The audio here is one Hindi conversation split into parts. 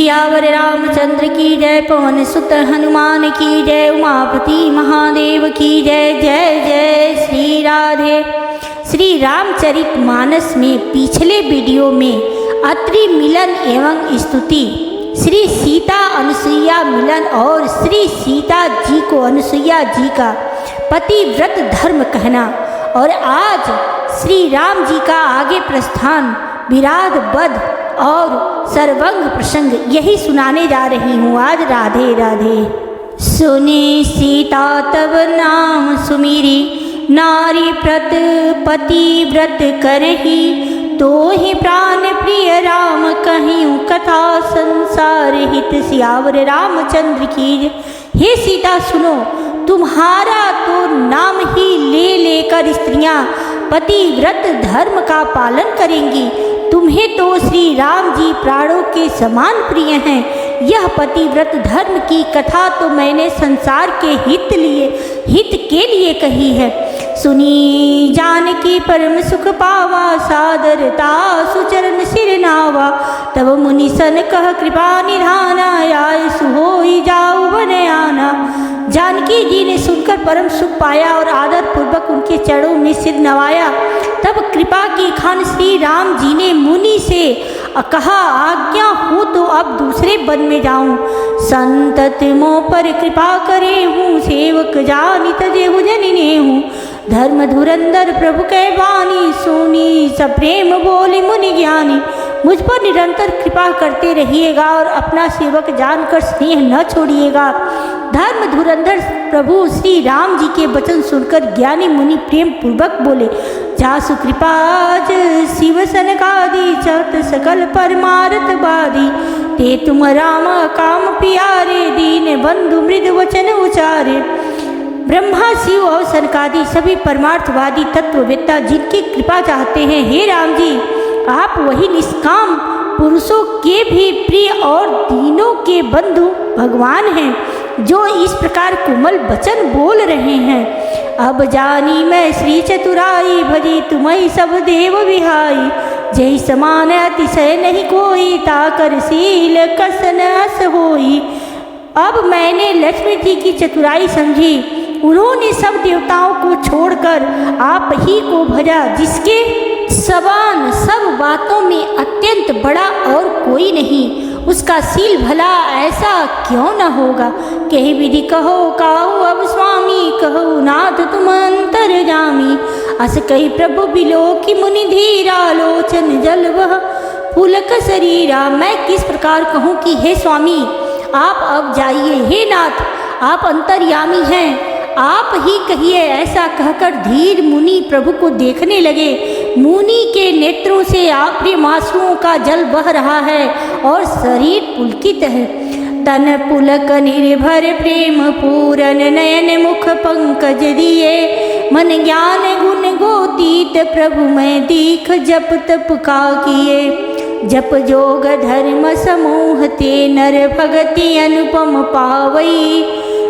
सियावर रामचंद्र की जय, पवन सुत हनुमान की जय, उमापति महादेव की जय। जय जय श्री राधे। श्री रामचरित मानस में पिछले वीडियो में अत्रि मिलन एवं स्तुति, श्री सीता अनुसुईया मिलन और श्री सीता जी को अनुसुईया जी का पतिव्रत धर्म कहना, और आज श्री राम जी का आगे प्रस्थान, विराध वध और सर्वंग प्रसंग यही सुनाने जा रही हूँ आज। राधे राधे। सुनी सीता तब नाम सुमिरी, नारी व्रत पतिव्रत करही, तो ही प्राण प्रिय राम कहियूँ कथा संसार हित। सियावर रामचंद्र की। हे सीता सुनो, तुम्हारा तो नाम ही ले लेकर स्त्रियां पतिव्रत धर्म का पालन करेंगी। तुम्हें तो श्री राम जी प्राणों के समान प्रिय हैं। यह पतिव्रत धर्म की कथा तो मैंने संसार के हित के लिए कही है। सुनी जानकी परम सुख पावा, सादरता सुचरण सिर नावा। तब मुनि सन कह कृपा निधाना, आय सुहोई जाऊ बन आना। जानकी जी ने सुनकर परम सुख पाया और आदर पूर्वक उनके चरणों में सिर नवाया। तब कृपा की खान श्री राम जी ने मुनि से कहा, आज्ञा हो तो अब दूसरे वन में जाऊं। संतत मोह पर कृपा करे हूँ, सेवक जानी तजेहु जनिने हूँ। धर्म धुरंधर प्रभु के बानी, सुनी सप्रेम बोली मुनि ज्ञानी। मुझ पर निरंतर कृपा करते रहिएगा और अपना सेवक जानकर स्नेह न छोड़िएगा। धर्म धुरंधर प्रभु श्री राम जी के वचन सुनकर ज्ञानी मुनि प्रेम पूर्वक बोले, जासु कृपाज शिव सनकादि, चत सकल परमारथ बादी। ते तुम राम काम प्यारे, दीन बंधु मृद वचन उचारे। ब्रह्मा शिव और सनकादि सभी परमार्थवादी तत्ववेत्ता जिनकी कृपा चाहते हैं, हे राम जी आप वही निष्काम पुरुषों के भी प्रिय और दीनों के बंधु भगवान हैं, जो इस प्रकार कोमल वचन बोल रहे हैं। अब जानी मैं श्री चतुराई, भजी तुम्हें सब देव विहाई। जय समान अतिशय नहीं कोई, ताकर शील कसन अस होई। अब मैंने लक्ष्मी जी की चतुराई समझी, उन्होंने सब देवताओं को छोड़कर आप ही को भजा, जिसके समान सब बातों में अत्यंत बड़ा और कोई नहीं। उसका शील भला ऐसा क्यों न होगा। कही विधि कहो काहू अब स्वामी, कहो नाथ तुम अंतर्यामी। अस कही प्रभु बिलो की मुनि धीरा, लोचन जल वह पुलक शरीरा। मैं किस प्रकार कहूँ कि हे स्वामी आप अब जाइए, हे नाथ आप अंतर्यामी हैं, आप ही कहिए। ऐसा कहकर धीर मुनि प्रभु को देखने लगे। मुनि के नेत्रों से प्रेम आंसुओं का जल बह रहा है और शरीर पुलकित है। तन पुलक निर्भर प्रेम पूरन, नयन मुख पंकज दिए। मन ज्ञान गुण गोतीत प्रभु मैं दीख, जप तप का किए। जप जोग धर्म समूह ते, नर भगति अनुपम पावई।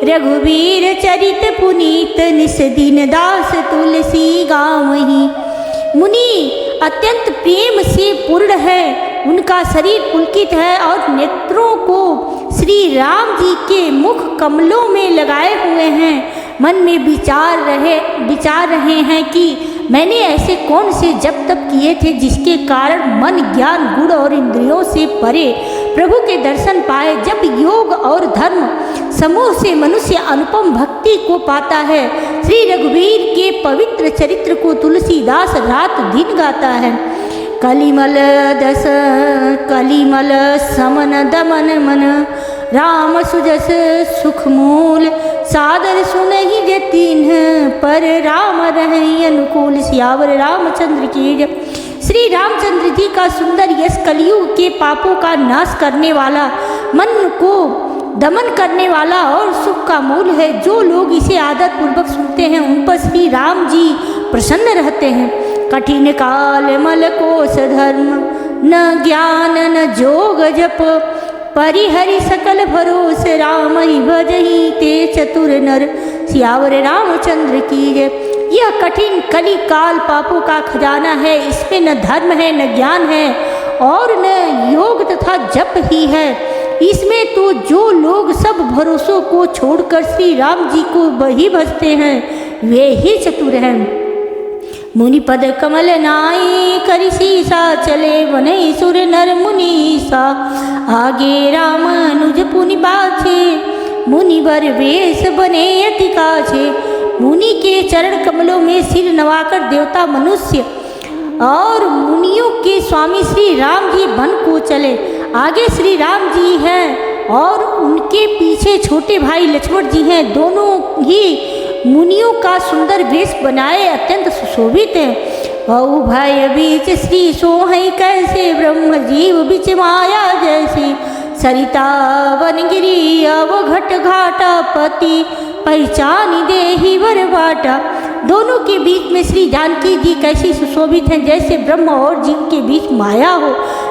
रघुवीर चरित पुनीत, निस दीन दास तुलसी गावहीं। मुनि अत्यंत प्रेम से पूर्ण है, उनका शरीर पुलकित है और नेत्रों को श्री राम जी के मुख कमलों में लगाए हुए हैं। मन में विचार रहे हैं कि मैंने ऐसे कौन से जप तप किए थे जिसके कारण मन ज्ञान गुण और इंद्रियों से परे प्रभु के दर्शन पाए। जब योग और धर्म समूह से मनुष्य अनुपम भक्ति को पाता है। श्री रघुवीर के पवित्र चरित्र को तुलसीदास रात दिन गाता है। कलिमल समन दमन मन, राम सुजस सुख मूल। सादर सुनहि जतिन, पर राम रहि अनुकूल। सियावर रामचंद्र की। श्री रामचंद्र जी का सुंदर यश कलियुग के पापों का नाश करने वाला, मन को दमन करने वाला और सुख का मूल है। जो लोग इसे आदर पूर्वक सुनते हैं उन पर श्री राम जी प्रसन्न रहते हैं। कठिन काल मल कोश धर्म, न ज्ञान न जोग जप। परिहरि सकल भरोस, राम ही भजहि ते चतुर नर। सियावर रामचंद्र की जय। यह कठिन कली काल पापों का खजाना है। इसमें न धर्म है, न ज्ञान है और न योग तथा जप ही है। इसमें तो जो लोग सब भरोसों को छोड़कर श्री राम जी को वही भजते हैं वे ही चतुर हैं। मुनि पद कमल नाई करि सीसा चले वनई सुर नर मुनीसा आगे राम अनुज पुनि बाछे मुनि वर वेश बने अति काछे। मुनि के चरण कमलों में सिर नवाकर देवता मनुष्य और मुनियों के स्वामी श्री राम जी वन को चले। आगे श्री राम जी हैं और उनके पीछे छोटे भाई लक्ष्मण जी हैं। दोनों ही मुनियों का सुंदर वेश बनाए अत्यंत सुशोभित हैं। औ भय बीच श्री सोहई कैसे ब्रह्म जीव बिच माया जैसी सरिता वनगिरी अवघट घाटा पति पहचानी देहि वर बाटा। दोनों के बीच में श्री जानकी जी कैसी सुशोभित हैं जैसे ब्रह्म और जीव के बीच माया हो।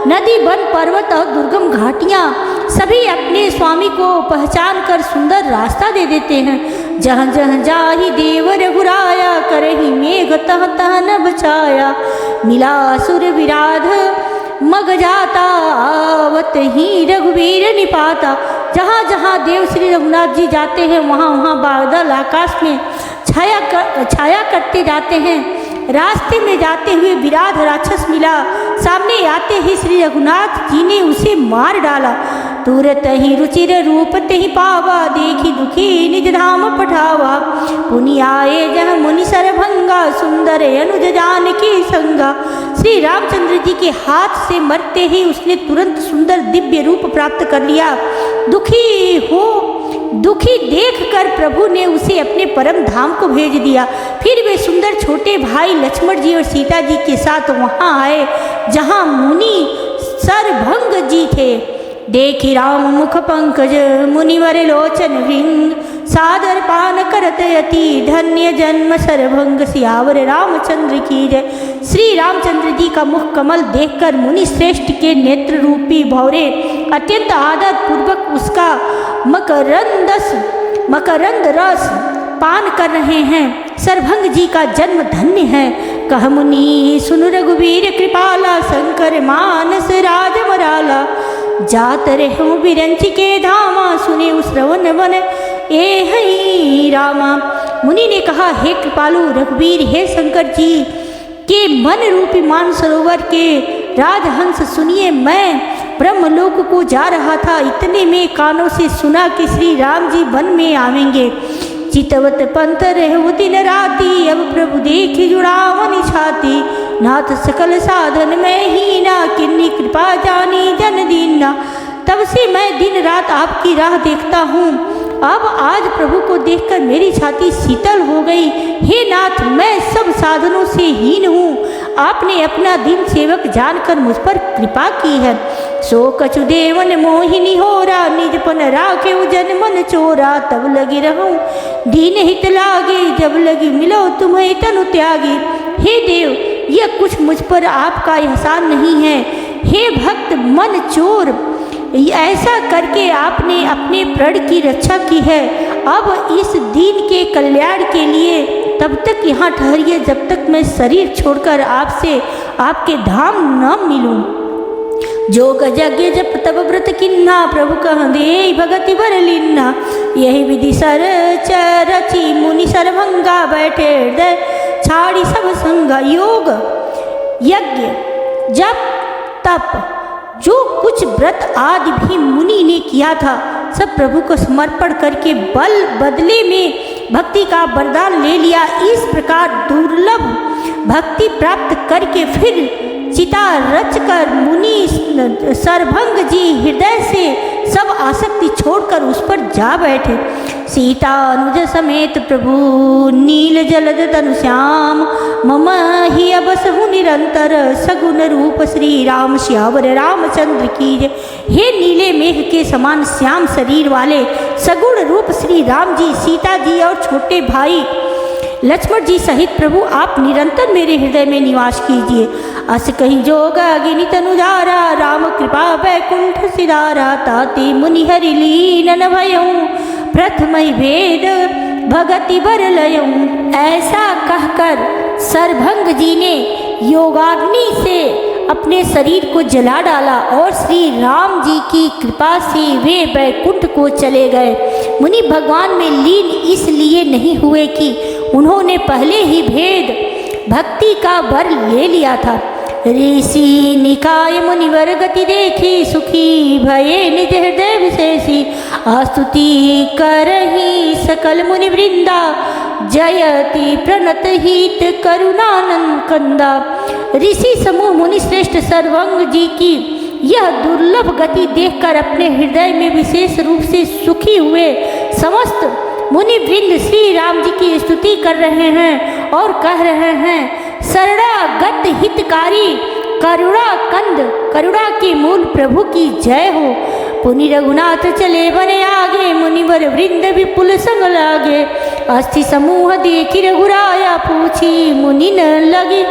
नदी वन पर्वत और दुर्गम घाटियाँ सभी अपने स्वामी को पहचान कर सुंदर रास्ता दे देते हैं। जहाँ जहाँ जाहि देव रघुराया करहि मेघ तह तह न बचाया मिला असुर विराध मग जाता आवत ही रघुवीर निपाता। जहाँ जहाँ देव श्री रघुनाथ जी जाते हैं वहाँ वहाँ बादल आकाश में छाया करते जाते हैं। रास्ते में जाते हुए विराध राक्षस मिला। सामने आते ही श्री रघुनाथ जी ने उसे मार डाला। तुरत ही रुचिर रूप तेहि पावा देखी दुखी निज धाम पठावा। पुनि आए जह मुनि सरभंगा सुंदर अनुज जानकी संगा। श्री रामचंद्र जी के हाथ से मरते ही उसने तुरंत सुंदर दिव्य रूप प्राप्त कर लिया। दुखी देखकर प्रभु ने उसे अपने परम धाम को भेज दिया। फिर वे सुंदर छोटे भाई लक्ष्मण जी और सीता जी के साथ वहां आए जहां मुनि सरभंग जी थे। देखी राम मुख पंकज मुनिवर लोचन विंग सादर पान करत यति धन्य जन्म सरभंग सियावर रामचंद्र की जय। श्री रामचंद्र जी का मुख कमल देखकर मुनि श्रेष्ठ के नेत्र रूपी भौरे अत्यंत आदर पूर्वक उसका मकरंद रस पान कर रहे हैं। सरभंग जी का जन्म धन्य है। कह मुनि सुन रघुवीर कृपाला शंकर मानस राज मराला। जात रहूं बिरंच के धामा सुने उस श्रवण वन ए हई रामा। मुनि ने कहा हे कृपालु रघुवीर हे शंकर जी के मन रूपी मान सरोवर के राजहंस सुनिए। मैं ब्रह्मलोक को जा रहा था, इतने में कानों से सुना कि श्री राम जी वन में आवेंगे। चितवत पंथ रहु दिन राती अब प्रभु देखी जुड़ावनी छाती। नाथ सकल साधन में ही ना किन्नी कृपा जानी जन दीना। तब से मैं दिन रात आपकी राह देखता हूँ। अब आज प्रभु को देखकर मेरी छाती शीतल हो गई। हे नाथ मैं सब साधनों से हीन हूँ, आपने अपना दीन सेवक जानकर मुझ पर कृपा की है। सो कछु देवन मोहिनी होरा निजपन राखे जन मन चोरा। तब लगी रहूं दीन हित लागे जब लगी मिलो तुम्हें तनु त्यागी। हे देव यह कुछ मुझ पर आपका एहसान नहीं है। हे भक्त मन चोर ऐसा करके आपने अपने प्रण की रक्षा की है। अब इस दीन के कल्याण के लिए तब तक यहाँ ठहरिए जब तक मैं शरीर छोड़कर आपसे आपके धाम न मिलूं। जोग यज्ञ जप तब व्रत किन्ना प्रभु कह दे भगति बर लीना। यही विधि सर रची मुनि सरभंगा बैठे हृदय छाड़ी सब संगा। योग यज्ञ जप तप जो कुछ व्रत आदि भी मुनि ने किया था सब प्रभु को समर्पण करके बदले में भक्ति का वरदान ले लिया। इस प्रकार दुर्लभ भक्ति प्राप्त करके फिर चिता रचकर मुनि सरभंग जी हृदय से सब आसक्ति छोड़कर उस पर जा बैठे। सीता अनुज समेत प्रभु नील जलद तनु श्याम मम ही अबसहु निरंतर सगुन रूप श्री राम श्यावर रामचंद्र की जय। हे नीले मेघ के समान श्याम शरीर वाले सगुण रूप श्री राम जी, सीता जी और छोटे भाई लक्ष्मण जी सहित प्रभु आप निरंतर मेरे हृदय में निवास कीजिए। अस कहीं जोग अगिनी तनुजारा राम कृपा बैकुंठ सिधारा। ताति मुनि हरि लीन भयऊँ प्रथम भेद भगति बर लयऊँ। ऐसा कहकर सरभंग जी ने योगाग्नि से अपने शरीर को जला डाला और श्री राम जी की कृपा से वे वैकुंठ को चले गए। मुनि भगवान में लीन इसलिए नहीं हुए कि उन्होंने पहले ही भेद भक्ति का वर ले लिया था। ऋषि निकाय मुनिवर गति देखी, सुखी भये निज हृदय विशेषी। आस्तुति करही सकल मुनि वृंदा, जयति प्रणत हित करुणानंद कंदा। ऋषि समूह मुनि श्रेष्ठ सर्वंग जी की यह दुर्लभ गति देखकर अपने हृदय में विशेष रूप से सुखी हुए समस्त मुनि वृंद श्री राम जी की स्तुति कर रहे हैं और कह रहे हैं, शरणागत हितकारी करुणा कंद, करुणा के मूल प्रभु की जय हो। पुनि रघुनाथ चले बने आगे, मुनिवर वृंद विपुल संग लागे। अस्थि समूह देखी रघुराया, पूछी मुनि न लगी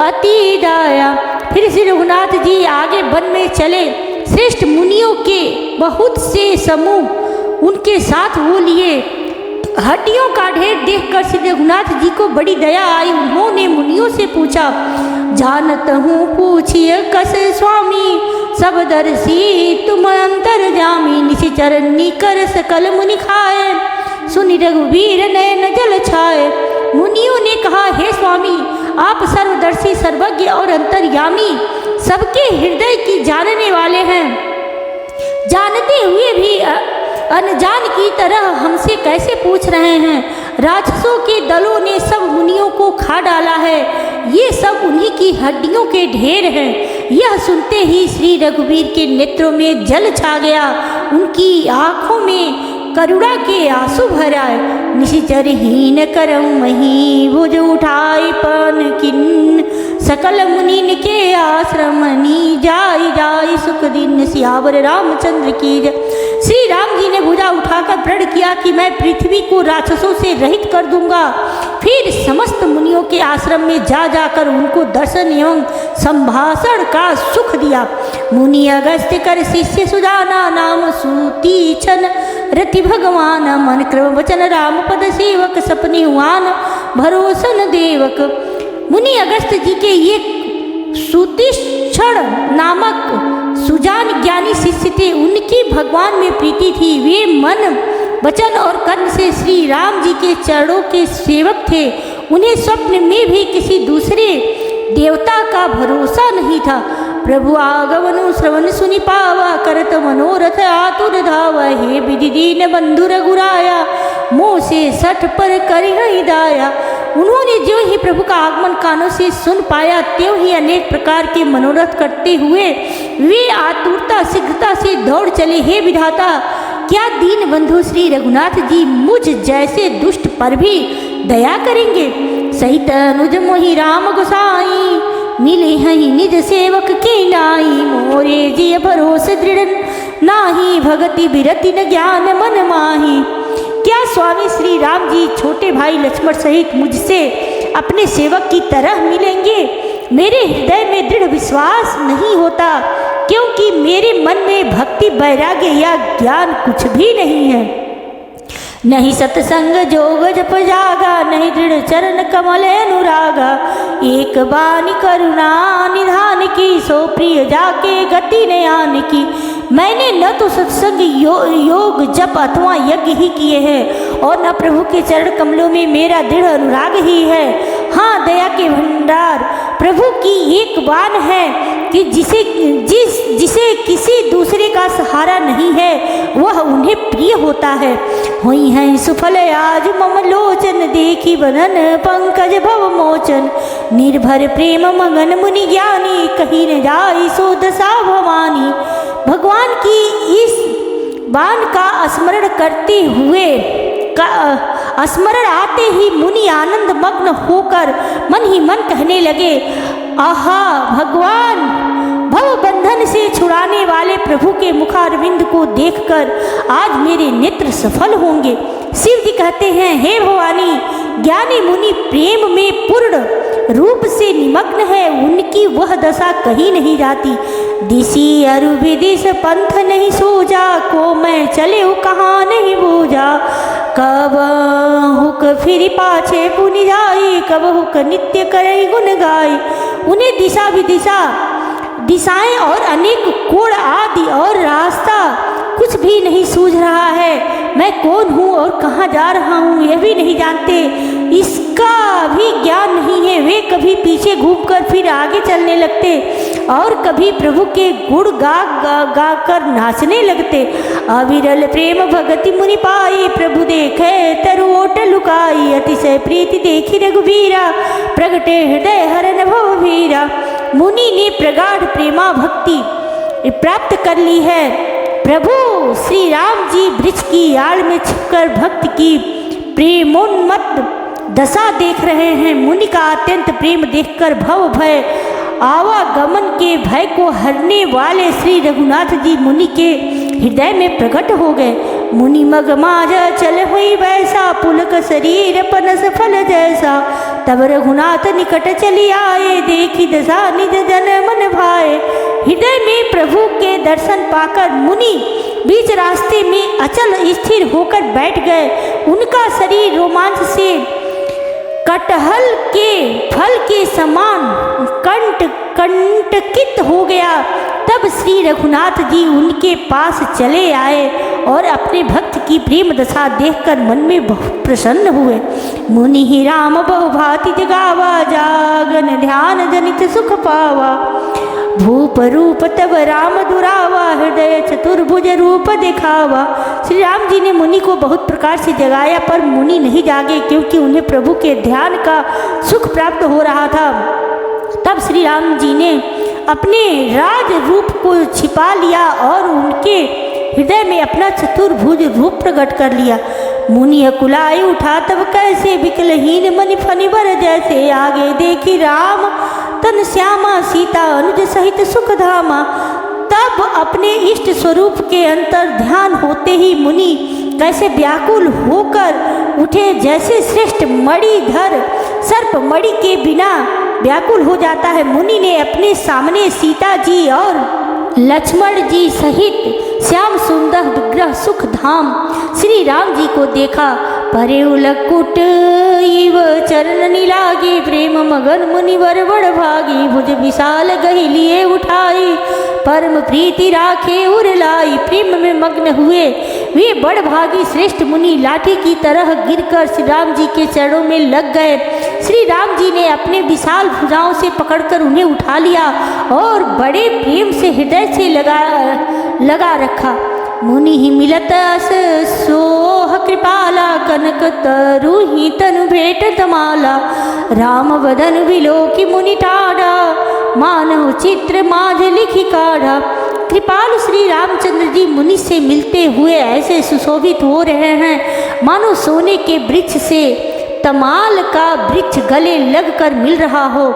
अति दाया। फिर श्री रघुनाथ जी आगे वन में चले। श्रेष्ठ मुनियों के बहुत से समूह उनके साथ वो लिए। हड्डियों का ढेर देखकर श्री रघुनाथ जी को बड़ी दया आई। उन्होंने मुनियों से पूछा, जानत हूँ पूछिए कस स्वामी, सब दर्शी तुम अंतर जामी। निशिचर निकर सकल मुनि खाए, सुनि रघुवीर नयन जल छाए। मुनियों ने कहा, हे स्वामी, आप सर्वदर्शी सर्वज्ञ और अंतर्यामी, सबके हृदय की जानने वाले हैं। जानते हुए भी अनजान की तरह हमसे कैसे पूछ रहे हैं? राक्षसों के दलों ने सब मुनियों को खा डाला है, ये सब उन्हीं की हड्डियों के ढेर हैं। यह सुनते ही श्री रघुवीर के नेत्रों में जल छा गया, उनकी आँखों में करुणा के आंसू भर आए। निशिचरहीन करऊँ मही, भुज उठाई पन किन। सकल मुनिन के आश्रमनी, जाई जाई सुख दिन। सियावर रामचंद्र की जय। श्री राम जी ने भुजा उठाकर प्रण किया कि मैं पृथ्वी को राक्षसों से रहित कर दूंगा। फिर समस्त मुनियों के आश्रम में जा जाकर उनको दर्शन एवं संभाषण का सुख दिया। मुनि अगस्त्य कर शिष्य सुजाना, नाम सूती छन रति भगवान। मन क्रम वचन राम पद सेवक, सपने हुआन भरोसन देवक। मुनि अगस्त्य जी के ये सूतिक्षण नामक सुजान ज्ञानी शिष्य थे। उनकी भगवान में प्रीति थी। वे मन वचन और कर्म से श्री राम जी के चरणों के सेवक थे। उन्हें स्वप्न में भी किसी दूसरे देवता का भरोसा नहीं था। प्रभु आगमनु श्रवण सुनि पावा, करत मनोरथ आतुर धावा। हे विधि दीन बंधु रघुराया, मोह से सठ पर करिहि दाया। उन्होंने जो ही प्रभु का आगमन कानों से सुन पाया, त्यों ही अनेक प्रकार के मनोरथ करते हुए वे आतुरता शीघ्रता से दौड़ चले। हे विधाता, क्या दीन बंधु श्री रघुनाथ जी मुझ जैसे दुष्ट पर भी दया करेंगे? सहित अनुज मोहि राम गोसाई, मिले हैं निज सेवक के नाई। मोरे जिय भरोस दृढ़, नाही भगति बिरति न ज्ञान मन माही। क्या स्वामी श्री राम जी छोटे भाई लक्ष्मण सहित मुझसे अपने सेवक की तरह मिलेंगे? मेरे हृदय में दृढ़ विश्वास नहीं होता, क्योंकि मेरे मन में भक्ति वैराग्य या ज्ञान कुछ भी नहीं है। नहीं सत्संग जोग जप जागा, नहीं दृढ़ चरण कमल अनुरागा। एक बानी करुणा निधान की, सो प्रिय जाके गति ने आन की। मैंने न तो सत्संग योग जप अथवा यज्ञ ही किए हैं, और न प्रभु के चरण कमलों में मेरा दृढ़ अनुराग ही है। हाँ, दया के भंडार प्रभु की एक बान है कि जिसे किसी दूसरे का सहारा नहीं है, वह उन्हें प्रिय होता है। हुई है सुफल आज मम लोचन, देखी बदन पंकज भव मोचन। निर्भर प्रेम मगन मुनि ज्ञानी, कहीं न जाई सो दशा भवानी। भगवान की इस बाण का स्मरण करते हुए स्मरण आते ही मुनि आनंद मग्न होकर मन ही मन कहने लगे, आहा भगवान, भव बंधन से छुड़ाने वाले प्रभु के मुखारविंद को देखकर आज मेरे नेत्र सफल होंगे। शिव जी कहते हैं, हे भवानी, ज्ञानी मुनि प्रेम में पूर्ण रूप से निमग्न है, उनकी वह दशा कहीं नहीं जाती। दिशी अरु विदिश पंथ नहीं सूझा, को मैं चले कहाँ नहीं बूझा। कब हुक फिर पाछे पुनि जाई, कब हुक नित्य करे गुण गाई। उन्हें दिशा विदिशा दिशाएं और अनेक कोण आदि और रास्ता कुछ भी नहीं सूझ रहा है। मैं कौन हूँ और कहाँ जा रहा हूँ यह भी नहीं जानते, इसका भी ज्ञान नहीं है। वे कभी पीछे घूमकर फिर आगे चलने लगते और कभी प्रभु के गुण गा कर नाचने लगते। अविरल प्रेम भगति मुनि पाई, प्रभु देखे तरुओट लुकाई। अतिशय प्रीति देखी रघुवीरा, प्रगटे हृदय हरन भवभीरा। मुनि ने प्रगाढ़ प्रेमा भक्ति प्राप्त कर ली है। प्रभु श्री राम जी वृक्ष की आड़ में छिपकर भक्त की प्रेमोन्मत्त दशा देख रहे हैं। मुनि का अत्यंत प्रेम देखकर भव भय आवागमन के भय को हरने वाले श्री रघुनाथ जी मुनि के हृदय में प्रकट हो गए। मुनि मग माज चल हुई वैसा, पुलक शरीर पनस फल जैसा। तब रघुनाथ निकट चली आए, देखी दशा निज जन मन भाए। हृदय में प्रभु के दर्शन पाकर मुनि बीच रास्ते में अचल स्थिर होकर बैठ गए। उनका शरीर रोमांच से कटहल के फल के समान कंटकित हो गया। तब श्री रघुनाथ जी उनके पास चले आए और अपने भक्त की प्रेम दशा देखकर मन में बहुत प्रसन्न हुए। मुनि ही राम बहुभाति जगावा, जागन ध्यान जनित सुख पावा। भूप रूप तब राम दुरावा, हृदय चतुर्भुज रूप दिखावा। श्री राम जी ने मुनि को बहुत प्रकार से जगाया, पर मुनि नहीं जागे क्योंकि उन्हें प्रभु के ध्यान का सुख प्राप्त हो रहा था। तब श्री राम जी ने अपने राज रूप को छिपा लिया और उनके हृदय में अपना चतुर्भुज रूप प्रकट कर लिया। मुनि अकुलाए उठा, तब कैसे विकलहीन मनि फनिवर जैसे। आगे देखी राम तन श्यामा, सीता अनुज सहित सुख धामा। तब अपने इष्ट स्वरूप के अंतर ध्यान होते ही मुनि कैसे व्याकुल होकर उठे, जैसे श्रेष्ठ मणिधर सर्प मणि के बिना व्याकुल हो जाता है। मुनि ने अपने सामने सीता जी और लक्ष्मण जी सहित श्याम सुंदर विग्रह सुख धाम श्री राम जी को देखा। परे उलकुट इव चरण निलागी, प्रेम मगन मुनिवर बड़ भागी। भुज विशाल गही लिए उठाई, परम प्रीति राखे उर लाई। प्रेम में मग्न हुए वे बड़ भागी श्रेष्ठ मुनि लाठी की तरह गिरकर श्री राम जी के चरणों में लग गए। श्री राम जी ने अपने विशाल भुजाओं से पकड़कर उन्हें उठा लिया और बड़े प्रेम से हृदय से लगा रखा। मुनि ही मिलत अस सोह कृपाला, कनक तरु ही तनु भेट तमाला। राम वदन विलोकी मुनि टाढ़ा, मानव चित्र माझ लिखी काढ़ा। कृपालु श्री रामचंद्र जी मुनि से मिलते हुए ऐसे सुशोभित हो रहे हैं मानो सोने के वृक्ष से तमाल का वृक्ष गले लगकर मिल रहा हो।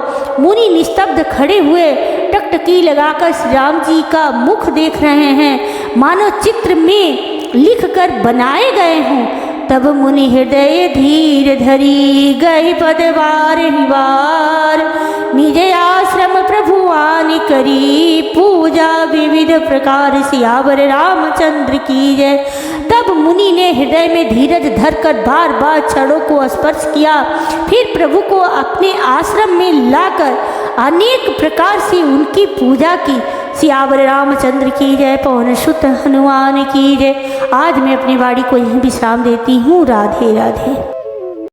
मुनि निस्तब्ध खड़े हुए टकटकी लगाकर श्री राम जी का मुख देख रहे हैं, मानो चित्र में लिखकर बनाए गए हों। तब मुनि हृदय धीर धरी, गई पदवार हिवार। निज आश्रम प्रभु आनि करी, पूजा विविध प्रकार सियावर रामचंद्र की जय। तब मुनि ने हृदय में धीरज धरकर बार बार छड़ों को स्पर्श किया, फिर प्रभु को अपने आश्रम में लाकर अनेक प्रकार से उनकी पूजा की। सियावर रामचंद्र की जय, पवन सुत हनुमान की जय। आज मैं अपनी वाणी को यहीं विश्राम देती हूँ। राधे राधे।